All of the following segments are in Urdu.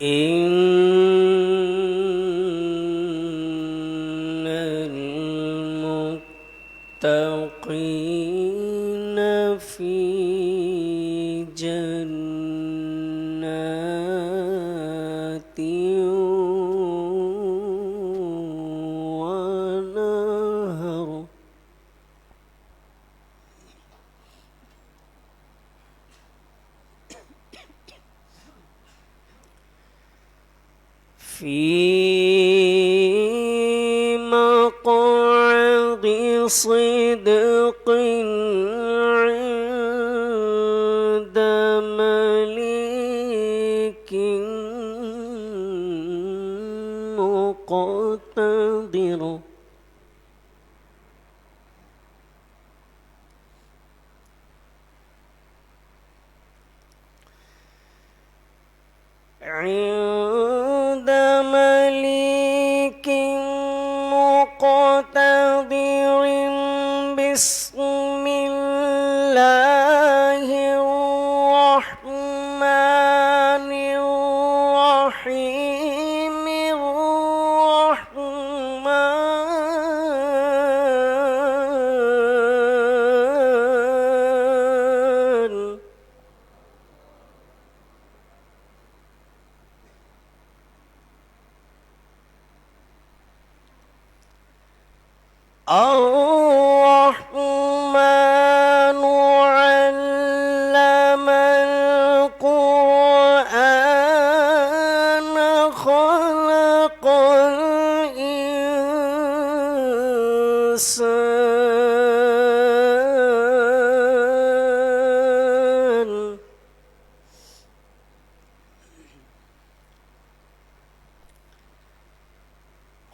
إن المتقين في جنات ونهر في مقعد صدق عند مليك مقتدر. عند مليك مقتدر بسم الله الرحمن الرحيم الرحمن الرحمن علم القرآن خلق الإنسان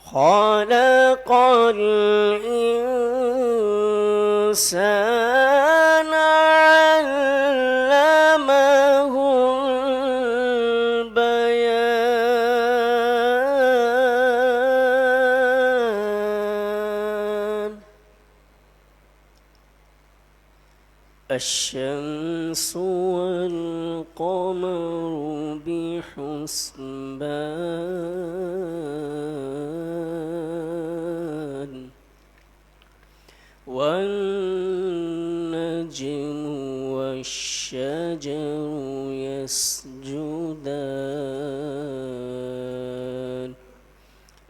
خلق الإنسان علمه البيان. الشمس والقمر بحسبان والنجم والشجر يسجدان.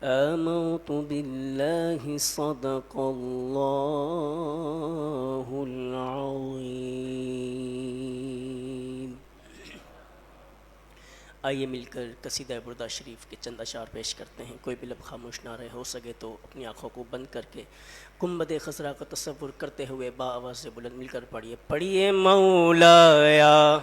آمنت بالله صدق الله العظيم. آئیے مل کر قصیدہ بردہ شریف کے چند اشعار پیش کرتے ہیں. کوئی بھی لب خاموش نہ رہے، ہو سکے تو اپنی آنکھوں کو بند کر کے گنبد خضرا کا تصور کرتے ہوئے با آواز سے بلند مل کر پڑھیے. پڑھیے مولایا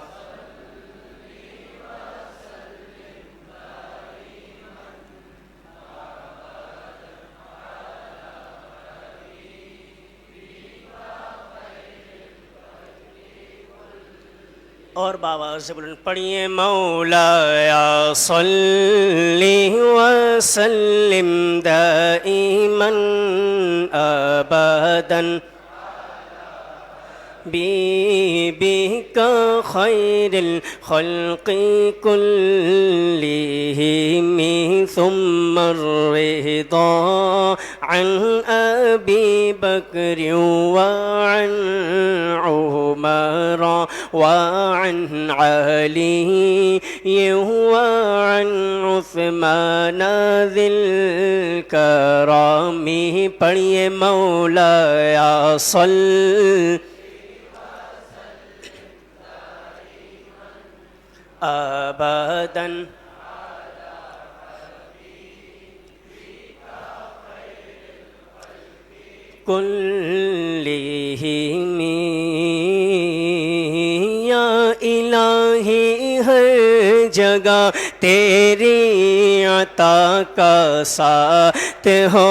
اور باواز سے بلند پڑھیے مولایا صلی وسلم دائما ابدا بك خير الخلق كلهم ثم الرضا عن أبي بكر وعن عمر وعن علي وعن عثمان ذي الكرم. پڑھیے مولایا صل ابدا كلهم یا الہی ہر جگہ تیری عطا کا ساتھ ہو،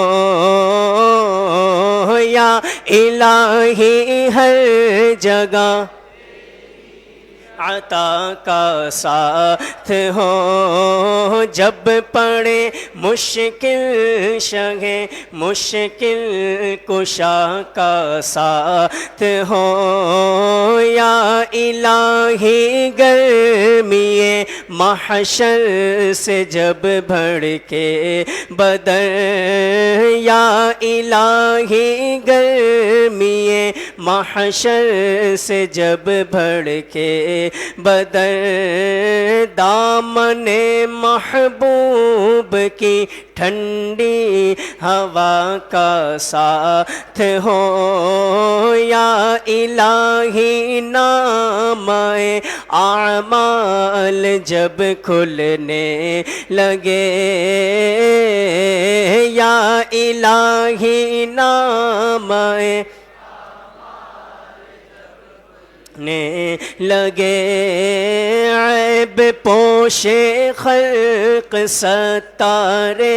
یا الہی ہر جگہ عطا کا ساتھ ہو. جب پڑے مشکل شہ مشکل کشا کا ساتھ ہو، یا الہی گرمی محشر سے جب بھڑکے بدن یا الہی گرمی محشر سے جب بھڑکے بدن دامن محبوب کی ٹھنڈی ہوا کا ساتھ ہو یا الہی نام اعمال جب کھلنے لگے یا الہی نام نے لگے عیب پوش خلق ستارے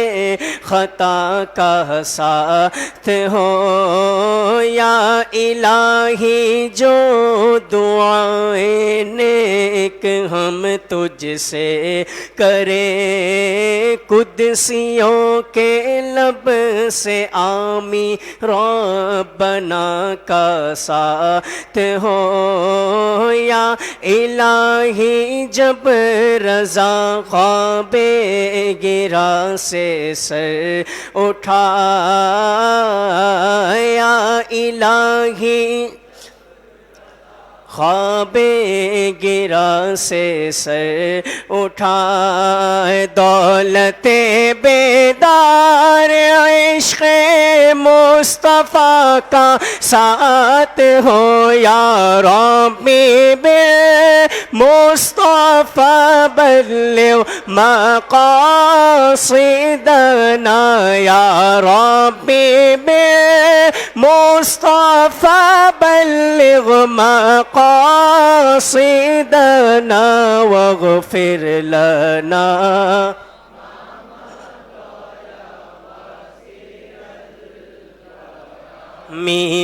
خطا کا ساتھ ہو یا الہی جو دعائیں نیک ہم تجھ سے کریں قدسیوں کے لب سے آمی ربنا کا ساتھ ہو یا الہی جب رضا خواب گرا سے سر اٹھا یا الہی خواب گرا سے سر اٹھائے دولت بیدار عشق مصطفیٰ کا ساتھ ہو یا ربی بالمصطفیٰ بلغ مقاصدنا یا ربی بالمصطفیٰ بلغ مقاصدنا واغفر لنا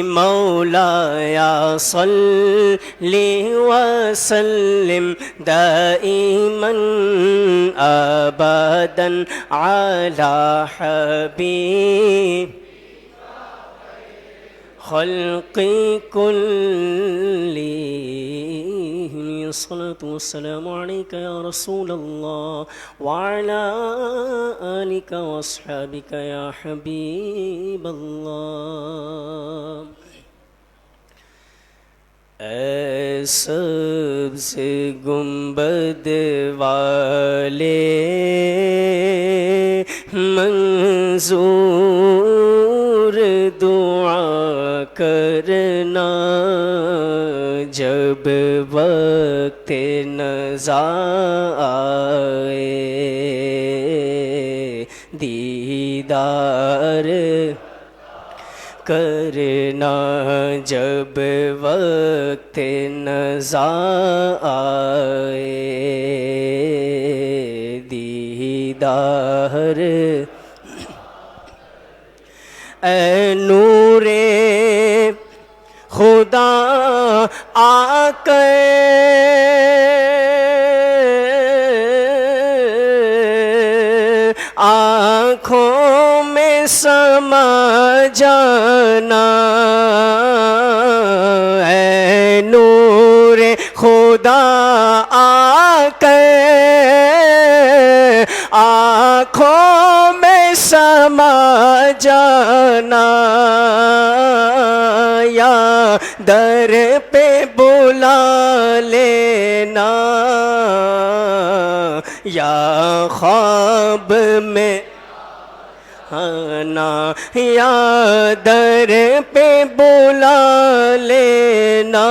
مولایا صلی وسلم دائما ابدا علی حبیب خلق كلهم الصلاة والسلام عليك يا رسول الله وعلى آلك وأصحابك يا حبيب الله اے سبز گنبد والے منظور دعا کرنا جب وقت نزا آئے دیدار کرنا جب وقت نزا آئے دیدار اے نور خدا آ کر آنکھوں میں سما جانا اے نور خدا آ کر آنکھوں میں سما جانا یا در پہ بلا لینا یا خواب میں آنا یا در پہ بلا لینا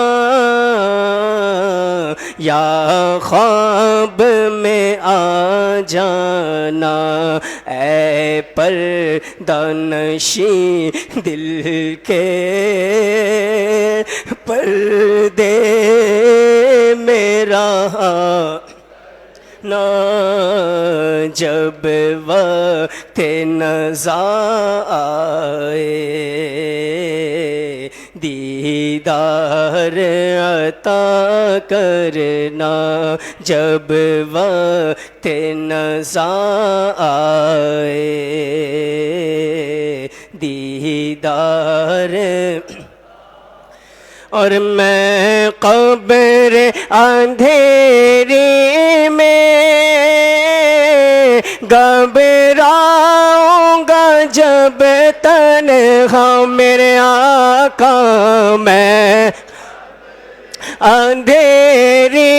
یا خواب میں آ جانا اے پردہ نشین دل کے پردے میرا نا جب وقت نزا آئے دیدار عطا کرنا جب وقت نزا آئے دیدار اور میں قبر اندھیری میں گھبراؤں گا جب تنہا میرے آقا میں اندھیری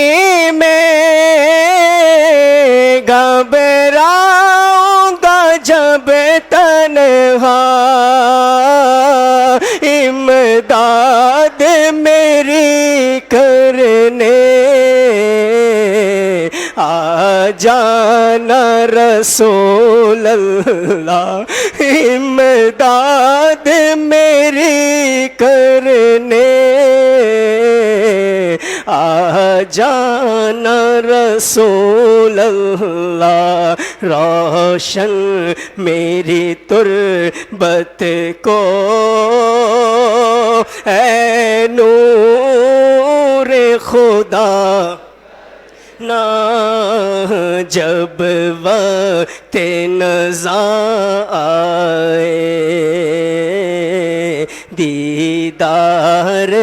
میں گھبراؤں گا جب تنہا امداد میری کرنے آ جانا رسول اللہ امداد میری کرنے آ جانا رسول اللہ روشن میری تربت کو اے نور خدا نہ جب وقت نزا آئے دیدار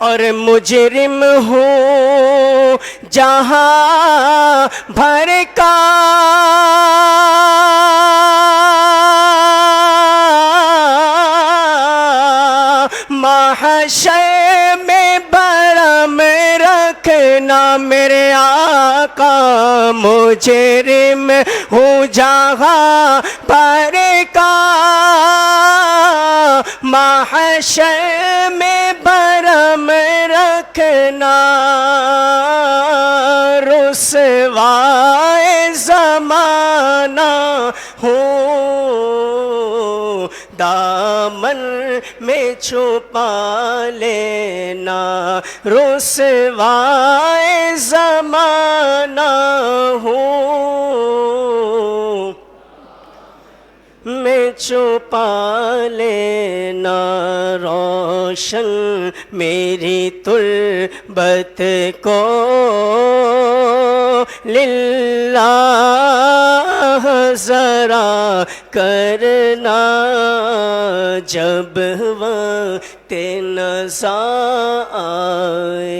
اور مجرم ہوں جہاں بھر کا محشر میں برہم رکھنا میرے آقا مجرم ہوں جہاں بھر کا محشر میں برہم رکھنا رسوائے زمانہ ہوں دامن میں چھپا لینا رسوائے زمانہ ہوں میں چھپا لینا روشن میری تربت کو للہ ذرا کرنا جب وقت نزا آئے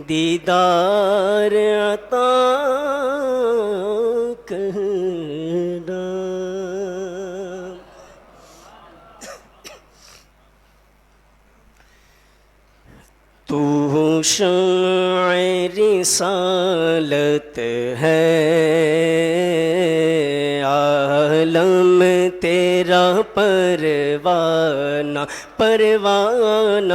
دیدار عطا کرنا تو شمع رسالت ہے عالم تیرا پروانہ پروانہ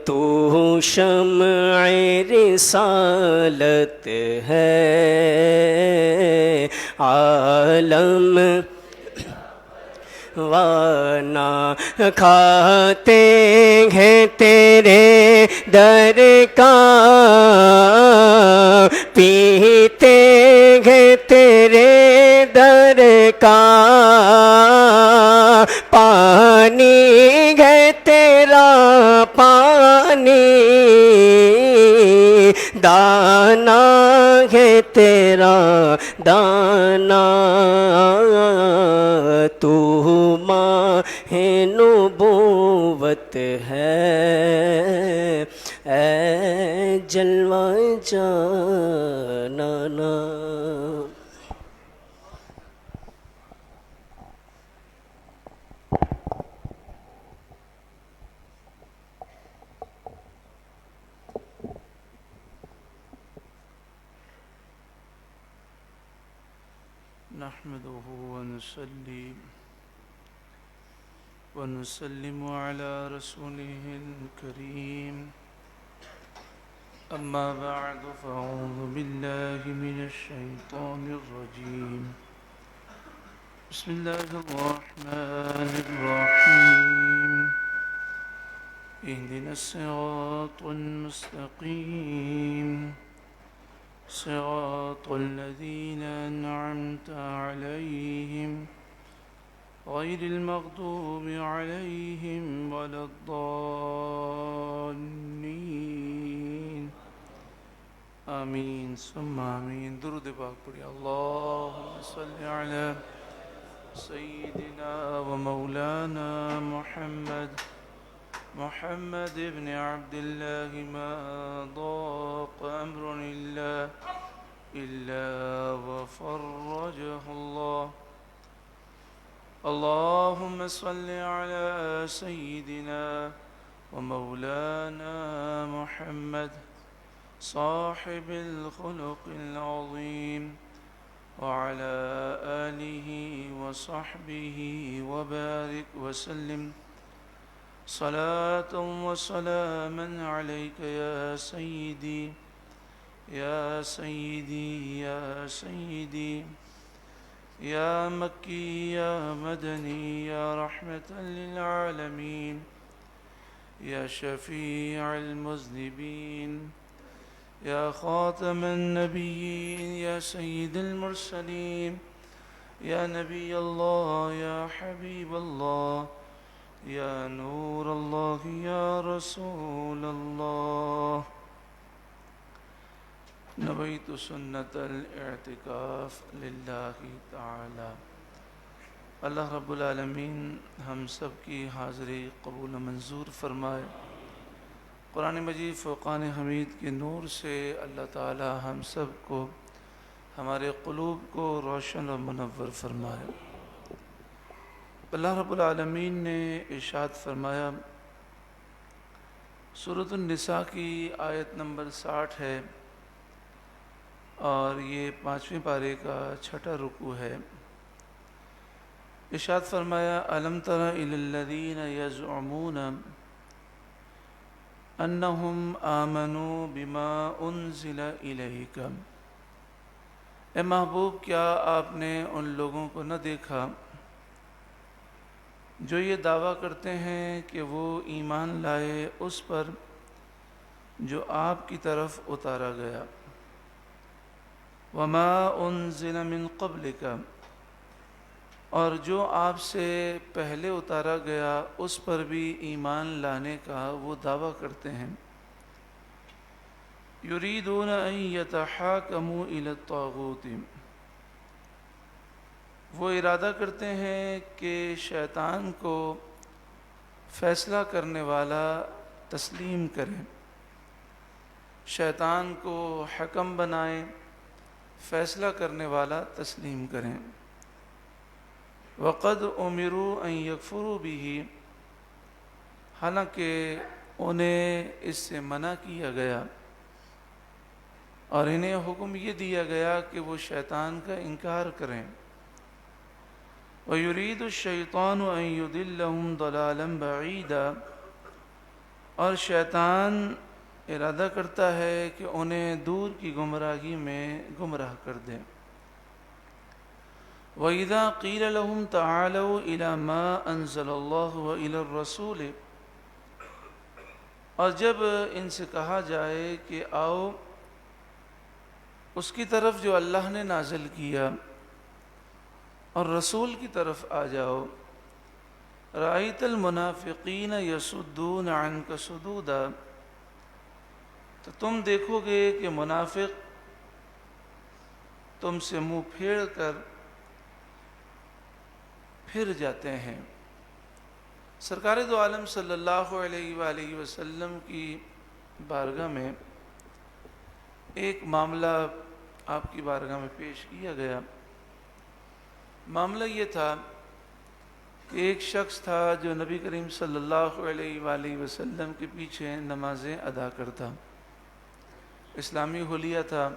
تو شمع رسالت ہے عالم وانا کھاتے ہیں تیرے در کا پیتے ہیں تیرے در کا پانی ہے تیرا پانی دانا ہے تیرا دانا تو ماہ نبوت ہے اے جلوہ جانانا نحمده ونسلم على رسوله الكريم أما بعد فأعوذ بالله من الشيطان الرجيم بسم الله الرحمن الرحيم اهدنا الصراط المستقيم صراط الذين أنعمت عليهم غير المغضوب عليهم ولا الضالين آمين ثم آمين درود پاک پڑھی اللهم صل على سيدنا ومولانا محمد بن عبد الله ما ضاق أمر إلا وفرجه الله. اللهم صل على سيدنا ومولانا محمد صاحب الخلق العظيم وعلى آله وصحبه وبارك وسلم صلاة وسلاما عليك يا سيدي يا سيدي يا سيدي يا مكي يا مدني يا رحمة للعالمين يا شفيع المذنبين يا خاتم النبيين يا سيد المرسلين يا نبي الله يا حبيب الله يا نور الله يا رسول الله. نویت سنت الاعتکاف للہ تعالی. اللہ رب العالمین ہم سب کی حاضری قبول و منظور فرمائے. قرآن مجید فرقان حمید کے نور سے اللہ تعالی ہم سب کو ہمارے قلوب کو روشن و منور فرمائے. اللہ رب العالمین نے ارشاد فرمایا، سورۃ النساء کی آیت نمبر 60 ہے اور یہ 5ویں پارے کا 6واں رکوع ہے. ارشاد فرمایا، الم تر الی الذین یزعمون انہم آمنوا بما انزل الیک. اے محبوب، کیا آپ نے ان لوگوں کو نہ دیکھا جو یہ دعویٰ کرتے ہیں کہ وہ ایمان لائے اس پر جو آپ کی طرف اتارا گیا، وما انزل من قبلک، اور جو آپ سے پہلے اتارا گیا اس پر بھی ایمان لانے کا وہ دعویٰ کرتے ہیں. یریدون ان یتحاکموا الی الطاغوت، وہ ارادہ کرتے ہیں کہ شیطان کو فیصلہ کرنے والا تسلیم کریں، شیطان کو حکم بنائیں، فیصلہ کرنے والا تسلیم کریں. وقد امروا ان یکفروا بہ، حالانکہ انہیں اس سے منع کیا گیا اور انہیں حکم یہ دیا گیا کہ وہ شیطان کا انکار کریں. وَيُرِيدُ الشَّيْطَانُ أَن يُضِلَّهُمْ ضَلَالًا بَعِيدًا، اور شیطان ارادہ کرتا ہے کہ انہیں دور کی گمراہی میں گمراہ کر دے. وَإِذَا قِيلَ لَهُمْ تَعَالَوْا إِلَى مَا أَنزَلَ اللَّهُ وَإِلَى الرَّسُولِ، اور جب ان سے کہا جائے کہ آؤ اس کی طرف جو اللہ نے نازل کیا اور رسول کی طرف آ جاؤ، رأیت المنافقین یصدون عنک صدودا، تو تم دیکھو گے کہ منافق تم سے منہ پھیر کر پھر جاتے ہیں. سرکار دو عالم صلی اللہ علیہ وآلہ وسلم کی بارگاہ میں ایک معاملہ آپ کی بارگاہ میں پیش کیا گیا. معاملہ یہ تھا کہ ایک شخص تھا جو نبی کریم صلی اللہ علیہ وآلہ وسلم کے پیچھے نمازیں ادا کرتا، اسلامی حلیہ تھا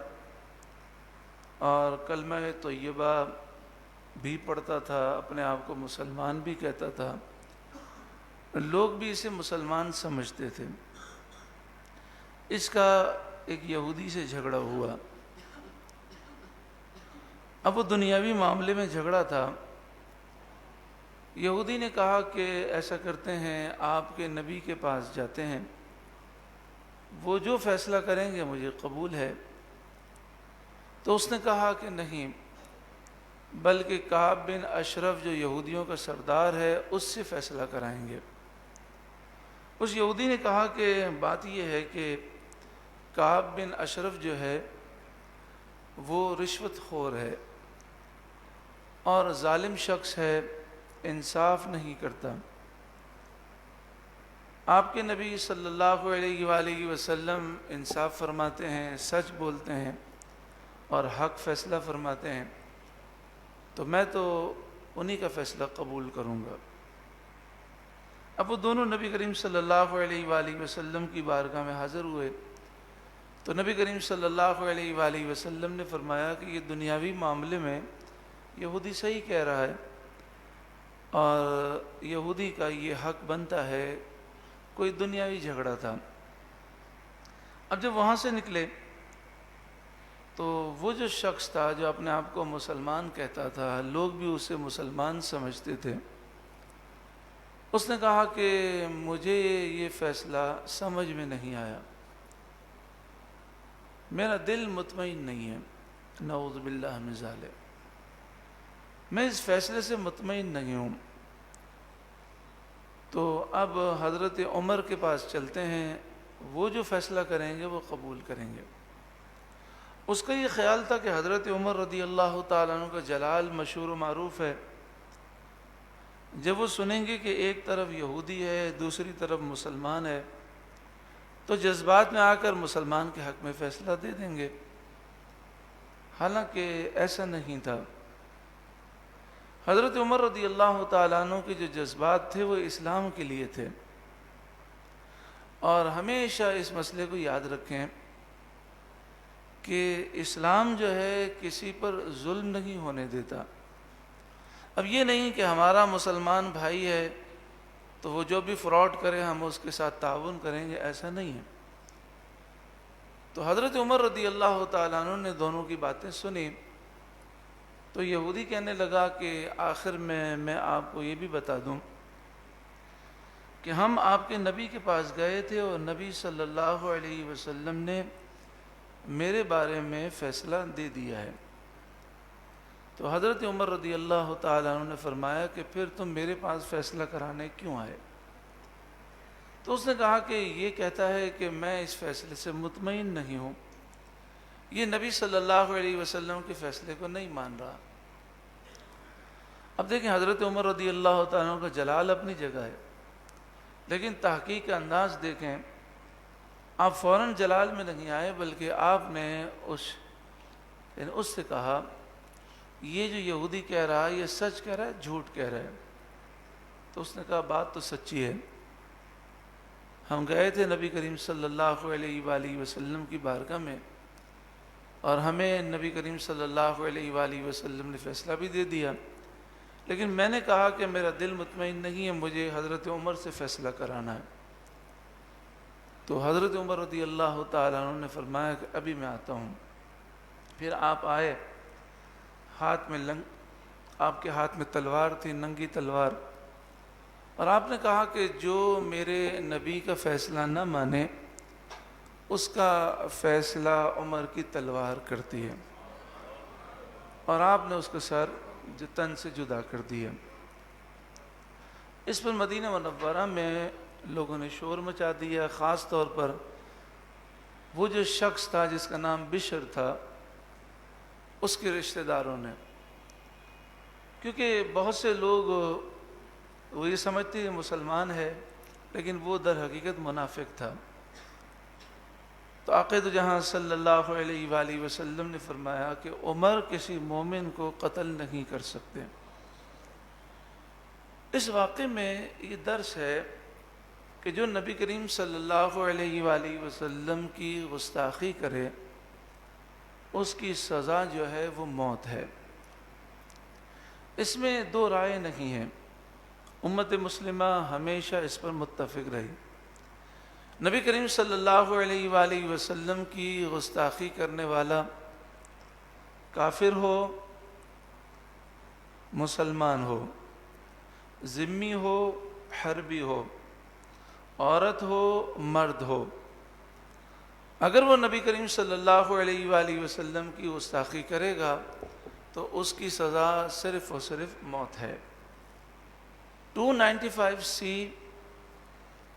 اور کلمہ طیبہ بھی پڑھتا تھا، اپنے آپ کو مسلمان بھی کہتا تھا، لوگ بھی اسے مسلمان سمجھتے تھے. اس کا ایک یہودی سے جھگڑا ہوا. اب وہ دنیاوی معاملے میں جھگڑا تھا. یہودی نے کہا کہ ایسا کرتے ہیں، آپ کے نبی کے پاس جاتے ہیں، وہ جو فیصلہ کریں گے مجھے قبول ہے. تو اس نے کہا کہ نہیں، بلکہ کعب بن اشرف جو یہودیوں کا سردار ہے اس سے فیصلہ کرائیں گے. اس یہودی نے کہا کہ بات یہ ہے کہ کعب بن اشرف جو ہے وہ رشوت خور ہے، اور ظالم شخص ہے، انصاف نہیں کرتا۔ آپ کے نبی صلی اللہ علیہ وآلہ وسلم انصاف فرماتے ہیں، سچ بولتے ہیں اور حق فیصلہ فرماتے ہیں، تو میں تو انہی کا فیصلہ قبول کروں گا۔ اب وہ دونوں نبی کریم صلی اللہ علیہ وآلہ وسلم کی بارگاہ میں حاضر ہوئے تو نبی کریم صلی اللہ علیہ وآلہ وسلم نے فرمایا کہ یہ دنیاوی معاملے میں یہودی صحیح کہہ رہا ہے اور یہودی کا یہ حق بنتا ہے، کوئی دنیاوی جھگڑا تھا۔ اب جب وہاں سے نکلے تو وہ جو شخص تھا جو اپنے آپ کو مسلمان کہتا تھا، لوگ بھی اسے مسلمان سمجھتے تھے، اس نے کہا کہ مجھے یہ فیصلہ سمجھ میں نہیں آیا، میرا دل مطمئن نہیں ہے، نعوذ باللہ من ذالک، میں اس فیصلے سے مطمئن نہیں ہوں۔ تو اب حضرت عمر کے پاس چلتے ہیں، وہ جو فیصلہ کریں گے وہ قبول کریں گے۔ اس کا یہ خیال تھا کہ حضرت عمر رضی اللہ تعالیٰ عنہ کا جلال مشہور و معروف ہے، جب وہ سنیں گے کہ ایک طرف یہودی ہے دوسری طرف مسلمان ہے تو جذبات میں آ کر مسلمان کے حق میں فیصلہ دے دیں گے، حالانکہ ایسا نہیں تھا۔ حضرت عمر رضی اللہ تعالیٰ عنہ کے جو جذبات تھے وہ اسلام کے لیے تھے، اور ہمیشہ اس مسئلے کو یاد رکھیں کہ اسلام جو ہے کسی پر ظلم نہیں ہونے دیتا۔ اب یہ نہیں کہ ہمارا مسلمان بھائی ہے تو وہ جو بھی فراڈ کرے ہم اس کے ساتھ تعاون کریں گے، ایسا نہیں ہے۔ تو حضرت عمر رضی اللہ تعالیٰ عنہ نے دونوں کی باتیں سنی تو یہودی کہنے لگا کہ آخر میں آپ کو یہ بھی بتا دوں کہ ہم آپ کے نبی کے پاس گئے تھے اور نبی صلی اللہ علیہ وسلم نے میرے بارے میں فیصلہ دے دیا ہے۔ تو حضرت عمر رضی اللہ تعالیٰ عنہ نے فرمایا کہ پھر تم میرے پاس فیصلہ کرانے کیوں آئے؟ تو اس نے کہا کہ یہ کہتا ہے کہ میں اس فیصلے سے مطمئن نہیں ہوں، یہ نبی صلی اللہ علیہ وسلم کے فیصلے کو نہیں مان رہا۔ اب دیکھیں حضرت عمر رضی اللہ تعالیٰ عنہ کا جلال اپنی جگہ ہے، لیکن تحقیق کا انداز دیکھیں، آپ فوراً جلال میں نہیں آئے بلکہ آپ نے اس سے کہا یہ جو یہودی کہہ رہا ہے یہ سچ کہہ رہا ہے جھوٹ کہہ رہا ہے؟ تو اس نے کہا بات تو سچی ہے، ہم گئے تھے نبی کریم صلی اللہ علیہ وآلہ وسلم کی بارگاہ میں اور ہمیں نبی کریم صلی اللہ علیہ وآلہ وسلم نے فیصلہ بھی دے دیا، لیکن میں نے کہا کہ میرا دل مطمئن نہیں ہے، مجھے حضرت عمر سے فیصلہ کرانا ہے۔ تو حضرت عمر رضی اللہ تعالیٰ عنہ نے فرمایا کہ ابھی میں آتا ہوں۔ پھر آپ آئے، آپ کے ہاتھ میں تلوار تھی، ننگی تلوار، اور آپ نے کہا کہ جو میرے نبی کا فیصلہ نہ مانے اس کا فیصلہ عمر کی تلوار کرتی ہے، اور آپ نے اس کا سر تن سے جدا کر دیا۔ اس پر مدینہ منورہ میں لوگوں نے شور مچا دیا، خاص طور پر وہ جو شخص تھا جس کا نام بشر تھا، اس کے رشتہ داروں نے، کیونکہ بہت سے لوگ وہ یہ سمجھتے ہیں مسلمان ہے لیکن وہ در حقیقت منافق تھا۔ تو آقا دو جہاں صلی اللہ علیہ وآلہ وسلم نے فرمایا کہ عمر کسی مومن کو قتل نہیں کر سکتے۔ اس واقعے میں یہ درس ہے کہ جو نبی کریم صلی اللہ علیہ وآلہ وسلم کی گستاخی کرے اس کی سزا جو ہے وہ موت ہے۔ اس میں دو رائے نہیں ہیں، امت مسلمہ ہمیشہ اس پر متفق رہی۔ نبی کریم صلی اللہ علیہ وآلہ وسلم کی گستاخی کرنے والا کافر ہو، مسلمان ہو، ذمی ہو، حربی ہو، عورت ہو، مرد ہو، اگر وہ نبی کریم صلی اللہ علیہ وآلہ وسلم کی گستاخی کرے گا تو اس کی سزا صرف اور صرف موت ہے۔ 295C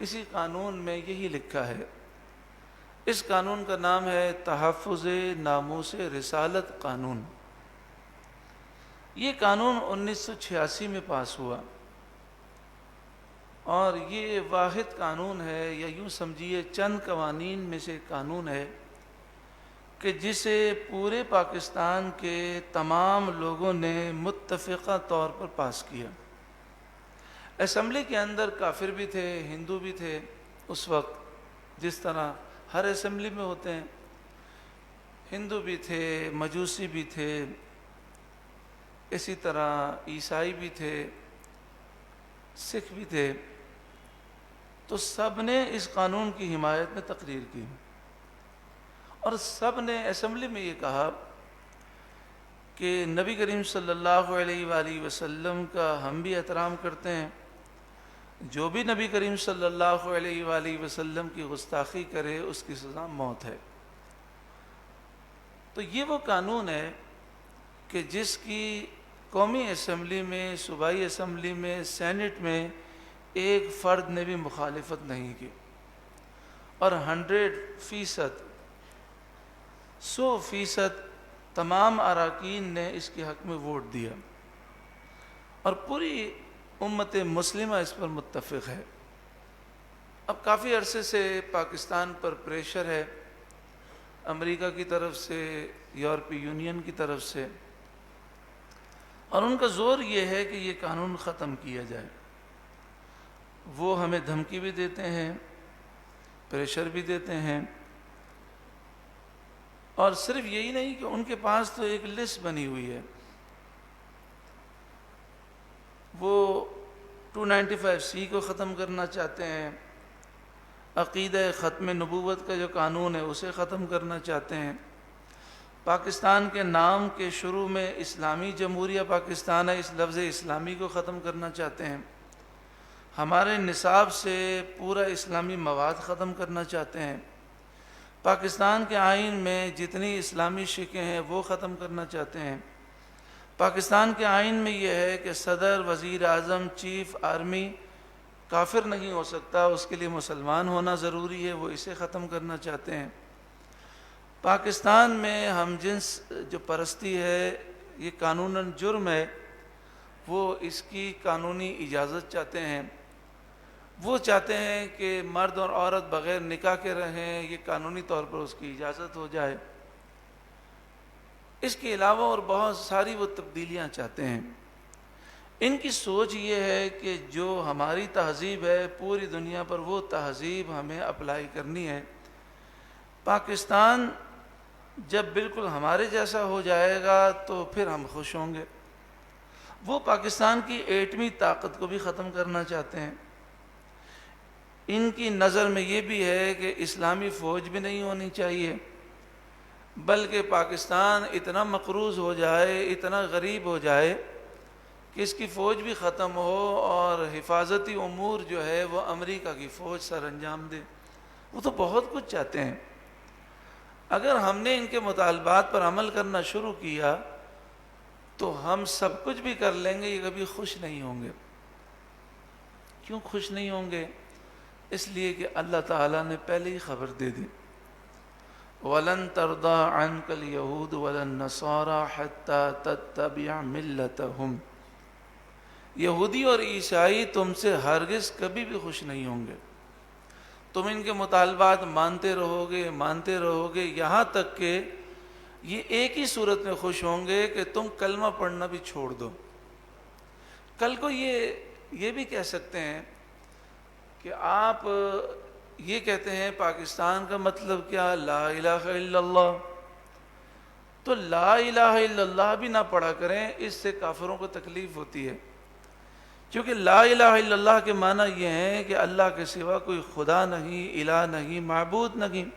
اسی قانون میں یہی لکھا ہے۔ اس قانون کا نام ہے تحفظ ناموس رسالت قانون۔ یہ قانون 1986 میں پاس ہوا، اور یہ واحد قانون ہے، یا یوں سمجھیے چند قوانین میں سے قانون ہے کہ جسے پورے پاکستان کے تمام لوگوں نے متفقہ طور پر پاس کیا۔ اسمبلی کے اندر کافر بھی تھے، ہندو بھی تھے اس وقت، جس طرح ہر اسمبلی میں ہوتے ہیں، ہندو بھی تھے، مجوسی بھی تھے، اسی طرح عیسائی بھی تھے، سکھ بھی تھے، تو سب نے اس قانون کی حمایت میں تقریر کی، اور سب نے اسمبلی میں یہ کہا کہ نبی کریم صلی اللہ علیہ وآلہ وسلم کا ہم بھی احترام کرتے ہیں، جو بھی نبی کریم صلی اللہ علیہ وآلہ وسلم کی گستاخی کرے اس کی سزا موت ہے۔ تو یہ وہ قانون ہے کہ جس کی قومی اسمبلی میں، صوبائی اسمبلی میں، سینٹ میں ایک فرد نے بھی مخالفت نہیں کی، اور 100% 100% تمام اراکین نے اس کے حق میں ووٹ دیا، اور پوری امت مسلمہ اس پر متفق ہے۔ اب کافی عرصے سے پاکستان پر پریشر ہے، امریکہ کی طرف سے، یورپی یونین کی طرف سے، اور ان کا زور یہ ہے کہ یہ قانون ختم کیا جائے۔ وہ ہمیں دھمکی بھی دیتے ہیں، پریشر بھی دیتے ہیں، اور صرف یہی نہیں کہ ان کے پاس تو ایک لسٹ بنی ہوئی ہے، وہ 295C کو ختم کرنا چاہتے ہیں، عقیدہ ختم نبوت کا جو قانون ہے اسے ختم کرنا چاہتے ہیں، پاکستان کے نام کے شروع میں اسلامی جمہوریہ پاکستان ہے، اس لفظ اسلامی کو ختم کرنا چاہتے ہیں، ہمارے نصاب سے پورا اسلامی مواد ختم کرنا چاہتے ہیں، پاکستان کے آئین میں جتنی اسلامی شقیں ہیں وہ ختم کرنا چاہتے ہیں، پاکستان کے آئین میں یہ ہے کہ صدر، وزیر اعظم، چیف آرمی کافر نہیں ہو سکتا، اس کے لیے مسلمان ہونا ضروری ہے، وہ اسے ختم کرنا چاہتے ہیں۔ پاکستان میں ہم جنس جو پرستی ہے یہ قانوناً جرم ہے، وہ اس کی قانونی اجازت چاہتے ہیں، وہ چاہتے ہیں کہ مرد اور عورت بغیر نکاح کے رہیں، یہ قانونی طور پر اس کی اجازت ہو جائے۔ اس کے علاوہ اور بہت ساری وہ تبدیلیاں چاہتے ہیں۔ ان کی سوچ یہ ہے کہ جو ہماری تہذیب ہے پوری دنیا پر وہ تہذیب ہمیں اپلائی کرنی ہے۔ پاکستان جب بالکل ہمارے جیسا ہو جائے گا تو پھر ہم خوش ہوں گے۔ وہ پاکستان کی ایٹمی طاقت کو بھی ختم کرنا چاہتے ہیں۔ ان کی نظر میں یہ بھی ہے کہ اسلامی فوج بھی نہیں ہونی چاہیے، بلکہ پاکستان اتنا مقروض ہو جائے، اتنا غریب ہو جائے کہ اس کی فوج بھی ختم ہو، اور حفاظتی امور جو ہے وہ امریکہ کی فوج سر انجام دے۔ وہ تو بہت کچھ چاہتے ہیں۔ اگر ہم نے ان کے مطالبات پر عمل کرنا شروع کیا تو ہم سب کچھ بھی کر لیں گے، یہ کبھی خوش نہیں ہوں گے۔ کیوں خوش نہیں ہوں گے؟ اس لیے کہ اللہ تعالیٰ نے پہلے ہی خبر دے دی، وَلَن تَرْضَىٰ عَنْكَ الْيَهُودُ وَلَا النَّصَارَىٰ حَتَّىٰ تَتَّبِعَ مِلَّتَهُمْ۔ یہودی اور عیسائی تم سے ہرگز کبھی بھی خوش نہیں ہوں گے، تم ان کے مطالبات مانتے رہو گے یہاں تک کہ یہ ایک ہی صورت میں خوش ہوں گے کہ تم کلمہ پڑھنا بھی چھوڑ دو۔ کل کو یہ بھی کہہ سکتے ہیں کہ آپ یہ کہتے ہیں پاکستان کا مطلب کیا؟ لا الہ الا اللہ، تو لا الہ الا اللہ بھی نہ پڑھا کریں، اس سے کافروں کو تکلیف ہوتی ہے، کیونکہ لا الہ الا اللہ کے معنی یہ ہیں کہ اللہ کے سوا کوئی خدا نہیں، الہ نہیں، معبود نہیں۔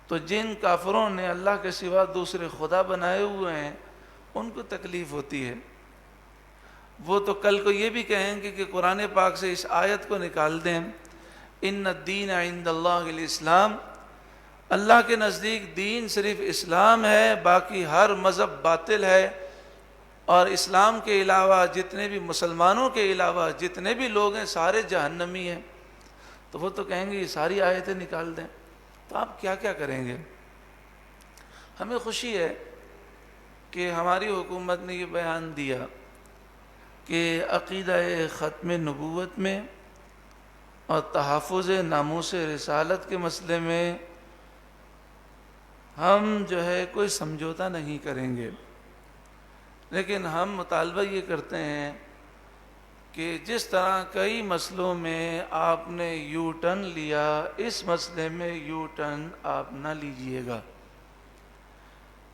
تو جن کافروں نے اللہ کے سوا دوسرے خدا بنائے ہوئے ہیں ان کو تکلیف ہوتی ہے۔ وہ تو کل کو یہ بھی کہیں گے کہ قرآن پاک سے اس آیت کو نکال دیں، ان الدین عند اللہ الاسلام، اللہ کے نزدیک دین صرف اسلام ہے، باقی ہر مذہب باطل ہے، اور اسلام کے علاوہ جتنے بھی مسلمانوں کے علاوہ جتنے بھی لوگ ہیں سارے جہنمی ہیں۔ تو وہ تو کہیں گے یہ ساری آیتیں نکال دیں، تو آپ کیا کیا کریں گے؟ ہمیں خوشی ہے کہ ہماری حکومت نے یہ بیان دیا کہ عقیدہ ختم نبوت میں اور تحفظ ناموس رسالت کے مسئلے میں ہم جو ہے کوئی سمجھوتا نہیں کریں گے، لیکن ہم مطالبہ یہ کرتے ہیں کہ جس طرح کئی مسئلوں میں آپ نے یو ٹرن لیا، اس مسئلے میں یو ٹرن آپ نہ لیجئے گا۔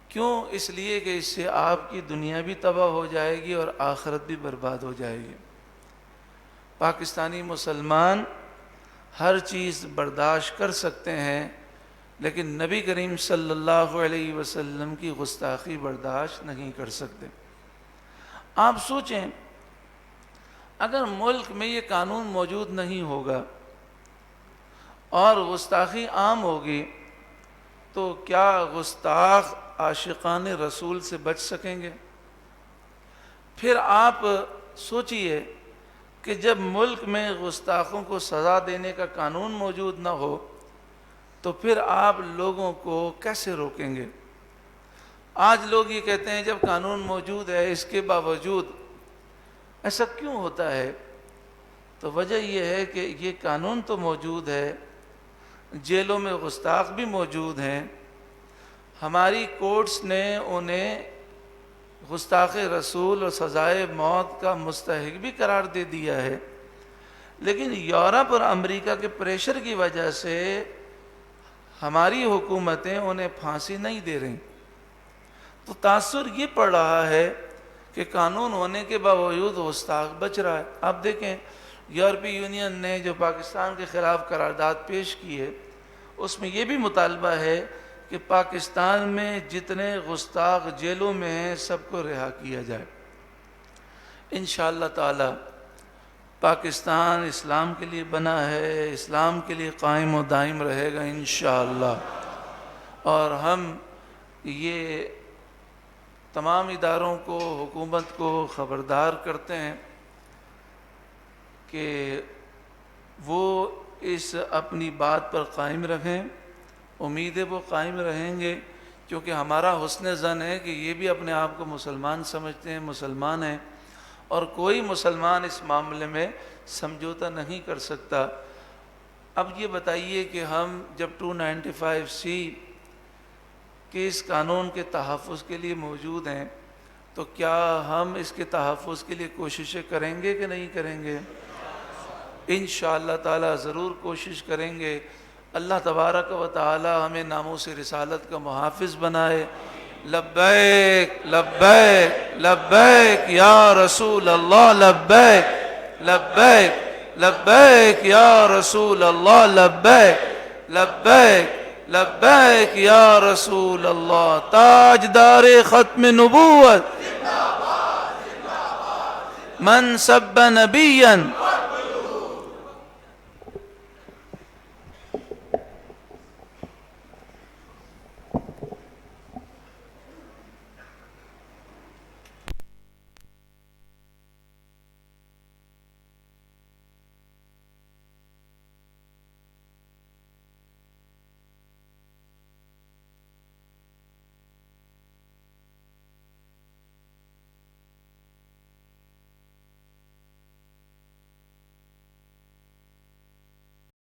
کیوں؟ اس لیے کہ اس سے آپ کی دنیا بھی تباہ ہو جائے گی اور آخرت بھی برباد ہو جائے گی۔ پاکستانی مسلمان ہر چیز برداشت کر سکتے ہیں، لیکن نبی کریم صلی اللہ علیہ وسلم کی گستاخی برداشت نہیں کر سکتے۔ آپ سوچیں، اگر ملک میں یہ قانون موجود نہیں ہوگا اور گستاخی عام ہوگی تو کیا گستاخ عاشقان رسول سے بچ سکیں گے؟ پھر آپ سوچئے کہ جب ملک میں گستاخوں کو سزا دینے کا قانون موجود نہ ہو تو پھر آپ لوگوں کو کیسے روکیں گے؟ آج لوگ یہ کہتے ہیں جب قانون موجود ہے اس کے باوجود ایسا کیوں ہوتا ہے؟ تو وجہ یہ ہے کہ یہ قانون تو موجود ہے، جیلوں میں گستاخ بھی موجود ہیں، ہماری کورٹس نے انہیں گستاخ رسول اور سزائے موت کا مستحق بھی قرار دے دیا ہے، لیکن یورپ اور امریکہ کے پریشر کی وجہ سے ہماری حکومتیں انہیں پھانسی نہیں دے رہی۔ تو تاثر یہ پڑ رہا ہے کہ قانون ہونے کے باوجود گستاخ بچ رہا ہے۔ آپ دیکھیں، یورپی یونین نے جو پاکستان کے خلاف قرارداد پیش کی ہے اس میں یہ بھی مطالبہ ہے کہ پاکستان میں جتنے گستاخ جیلوں میں ہیں سب کو رہا کیا جائے۔ انشاءاللہ تعالی پاکستان اسلام کے لیے بنا ہے، اسلام کے لیے قائم و دائم رہے گا انشاءاللہ۔ اور ہم یہ تمام اداروں کو، حکومت کو خبردار کرتے ہیں کہ وہ اس اپنی بات پر قائم رہیں۔ امید ہے وہ قائم رہیں گے، کیونکہ ہمارا حسن ظن ہے کہ یہ بھی اپنے آپ کو مسلمان سمجھتے ہیں، مسلمان ہیں، اور کوئی مسلمان اس معاملے میں سمجھوتا نہیں کر سکتا۔ اب یہ بتائیے کہ ہم جب 295C کے اس قانون کے تحفظ کے لیے موجود ہیں تو کیا ہم اس کے تحفظ کے لیے کوششیں کریں گے کہ نہیں کریں گے؟ انشاءاللہ تعالی ضرور کوشش کریں گے۔ اللہ تبارک و تعالی ہمیں ناموس رسالت کا محافظ بنائے۔ لبیک لبیک لبیک یا رسول اللہ، لبیک لبیک لبیک یا رسول اللہ، لبیک لبیک لبیک یا رسول اللہ۔ تاجدار ختم نبوت من سب نبیا